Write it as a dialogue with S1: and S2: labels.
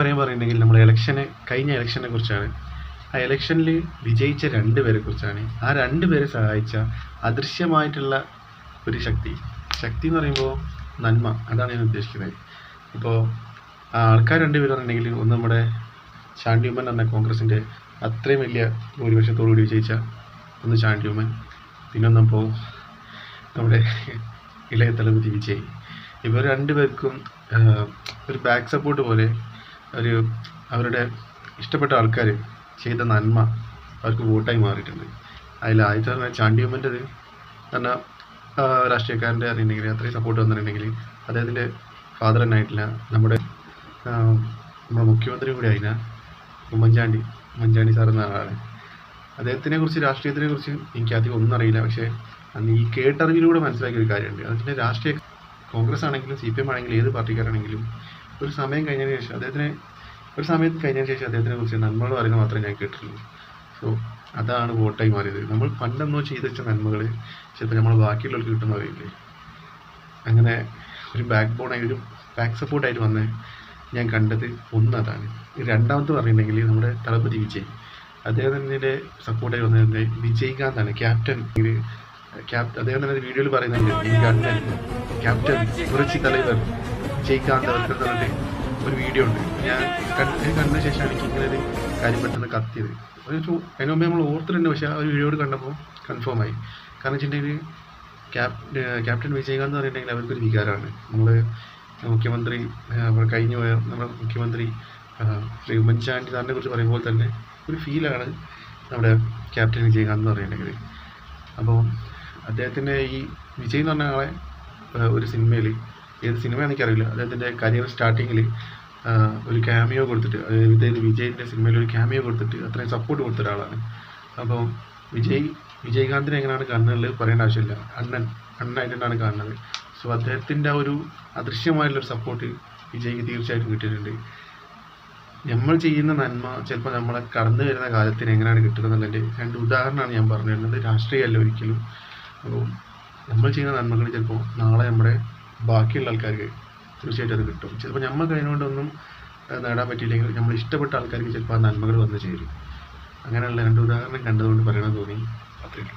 S1: പറയുന്നുണ്ടെങ്കിൽ നമ്മുടെ കഴിഞ്ഞ ഇലക്ഷനെ കുറിച്ചാണ്. ആ ഇലക്ഷനിൽ വിജയിച്ച രണ്ടുപേരെ കുറിച്ചാണ്. ആ രണ്ടുപേരെ സഹായിച്ച അദൃശ്യമായിട്ടുള്ള ഒരു ശക്തി എന്ന് പറയുമ്പോൾ നന്മ, അതാണ് ഞാൻ ഉദ്ദേശിക്കുന്നത്. ഇപ്പോൾ ആൾക്കാർ രണ്ടുപേരും പറഞ്ഞിട്ടുണ്ടെങ്കിൽ ഒന്ന് നമ്മുടെ ചാണ്ടി ഉമ്മൻ എന്ന കോൺഗ്രസിൻ്റെ അത്രയും വലിയ ഭൂരിപക്ഷത്തോടുകൂടി വിജയിച്ച ഒന്ന് ചാണ്ടി ഉമ്മൻ, പിന്നൊന്നിപ്പോൾ നമ്മുടെ ഇളയ തലപതി വിജയ്. ഇവർ രണ്ടുപേർക്കും ഒരു ബാക്ക് സപ്പോർട്ട് പോലെ അവരുടെ ഇഷ്ടപ്പെട്ട ആൾക്കാർ ചെയ്ത നന്മ അവർക്ക് വോട്ടായി മാറിയിട്ടുണ്ട്. അതിൽ ആദ്യത്തെ ചാണ്ടി ഉമ്മൻ്റെത് തന്നെ രാഷ്ട്രീയക്കാരൻ്റെ അറിയുന്നെങ്കിൽ അത്രയും സപ്പോർട്ട് വന്നിട്ടുണ്ടെങ്കിൽ അദ്ദേഹത്തിൻ്റെ ഫാദർ തന്നെ ആയിട്ടില്ല, നമ്മുടെ മുഖ്യമന്ത്രി കൂടി ആയില്ല, ഉമ്മൻചാണ്ടി സാർ എന്ന ആളാണ്. അദ്ദേഹത്തിനെ കുറിച്ച് രാഷ്ട്രീയത്തിനെ കുറിച്ച് എനിക്ക് അധികം ഒന്നും അറിയില്ല. പക്ഷേ അന്ന് ഈ കേട്ടറിവിലൂടെ മനസ്സിലാക്കിയ ഒരു കാര്യമുണ്ട്. അതിൻ്റെ രാഷ്ട്രീയ കോൺഗ്രസ് ആണെങ്കിലും CPM ആണെങ്കിലും ഏത് പാർട്ടിക്കാരാണെങ്കിലും ഒരു സമയം കഴിഞ്ഞതിന് ശേഷം അദ്ദേഹത്തിനെ കുറിച്ച് നന്മകൾ പറയുന്നത് മാത്രമേ ഞാൻ കേട്ടിട്ടുള്ളൂ. സോ അതാണ് വോട്ടായി മാറിയത്. നമ്മൾ പണ്ടെന്നോ ചെയ്ത് വെച്ച നന്മകൾ ചിലപ്പോൾ നമ്മൾ ബാക്കിയുള്ളവർക്ക് കിട്ടുന്ന അറിയില്ലേ, അങ്ങനെ ഒരു ബാക്ക് സപ്പോർട്ടായിട്ട് വന്ന് ഞാൻ കണ്ടത് അതാണ്. രണ്ടാമത്തെ പറഞ്ഞിട്ടുണ്ടെങ്കിൽ നമ്മുടെ തലപതി വിജയ്, അദ്ദേഹത്തിൻ്റെ സപ്പോർട്ടായി വന്നത് വിജയ്കാന്താണ്. അദ്ദേഹം തന്നെ വീഡിയോയിൽ പറയുന്നുണ്ട്, എനിക്ക് അണ്ണൻ ക്യാപ്റ്റൻ പുരട്சி தலைவர் വിജയ്കാന്ത് അവർക്ക് പറഞ്ഞിട്ട് ഒരു വീഡിയോ ഉണ്ട്. ഞാൻ കണ്ട ശേഷമാണ് എനിക്ക് ഇങ്ങനെ ഒരു കാര്യം പെട്ടെന്ന് കത്തിയത്. അതിന് മുമ്പേ നമ്മൾ ഓർത്തിട്ടുണ്ട്, പക്ഷേ ആ ഒരു വീഡിയോട് കണ്ടപ്പോൾ കൺഫേം ആയി. കാരണം വെച്ചിട്ടുണ്ടെങ്കിൽ ക്യാപ്റ്റൻ വിജയ്കാന്ത് എന്ന് പറഞ്ഞിട്ടുണ്ടെങ്കിൽ അവർക്കൊരു വികാരമാണ്. നമ്മൾ മുഖ്യമന്ത്രി കഴിഞ്ഞു പോയ നമ്മുടെ മുഖ്യമന്ത്രി ശ്രീ ഉമ്മൻചാണ്ടി സാറിനെ കുറിച്ച് പറയുമ്പോൾ തന്നെ ഒരു ഫീലാണ് നമ്മുടെ ക്യാപ്റ്റൻ വിജയ്കാന്ത് എന്ന് പറയുന്നുണ്ടെങ്കിൽ. അപ്പോൾ അദ്ദേഹത്തിൻ്റെ ഈ വിജയ് എന്ന് പറഞ്ഞ ആളെ ഒരു സിനിമയിൽ, ഏത് സിനിമയാണെന്ന് എനിക്കറിയില്ല, അദ്ദേഹത്തിൻ്റെ കരിയർ സ്റ്റാർട്ടിങ്ങിൽ ഒരു ക്യാമിയോ കൊടുത്തിട്ട്, അതായത് വിജയിൻ്റെ സിനിമയിൽ ഒരു ക്യാമിയോ കൊടുത്തിട്ട് അത്രയും സപ്പോർട്ട് കൊടുത്ത ഒരാളാണ്. അപ്പോൾ വിജയ്കാന്തിനെ എങ്ങനെയാണ് കാണുന്നത് പറയേണ്ട ആവശ്യമില്ല, അണ്ണനായിട്ടാണ് കാണുന്നത്. സോ അദ്ദേഹത്തിൻ്റെ ആ ഒരു അദൃശ്യമായിട്ടുള്ളൊരു സപ്പോർട്ട് വിജയ്ക്ക് തീർച്ചയായിട്ടും കിട്ടിയിട്ടുണ്ട്. നമ്മൾ ചെയ്യുന്ന നന്മ ചിലപ്പോൾ നമ്മളെ കടന്നു വരുന്ന കാലത്തിന് എങ്ങനെയാണ് കിട്ടുന്നത് എന്നുള്ളതിൻ്റെ രണ്ട് ഉദാഹരണമാണ് ഞാൻ പറഞ്ഞിരുന്നത്. രാഷ്ട്രീയമല്ല ഒരിക്കലും. അപ്പോൾ നമ്മൾ ചെയ്യുന്ന നന്മകൾ ചിലപ്പോൾ നാളെ നമ്മുടെ ബാക്കിയുള്ള ആൾക്കാർക്ക് തീർച്ചയായിട്ടും അത് കിട്ടും. ചിലപ്പോൾ നമ്മൾ കഴിഞ്ഞുകൊണ്ടൊന്നും നേടാൻ പറ്റിയില്ലെങ്കിൽ നമ്മൾ ഇഷ്ടപ്പെട്ട ആൾക്കാർക്ക് ചിലപ്പോൾ ആ നന്മകൾ വന്നു ചേരും. അങ്ങനെയുള്ള രണ്ട് ഉദാഹരണം കണ്ടതുകൊണ്ട് പറയണമെന്ന് തോന്നി. അത്രയും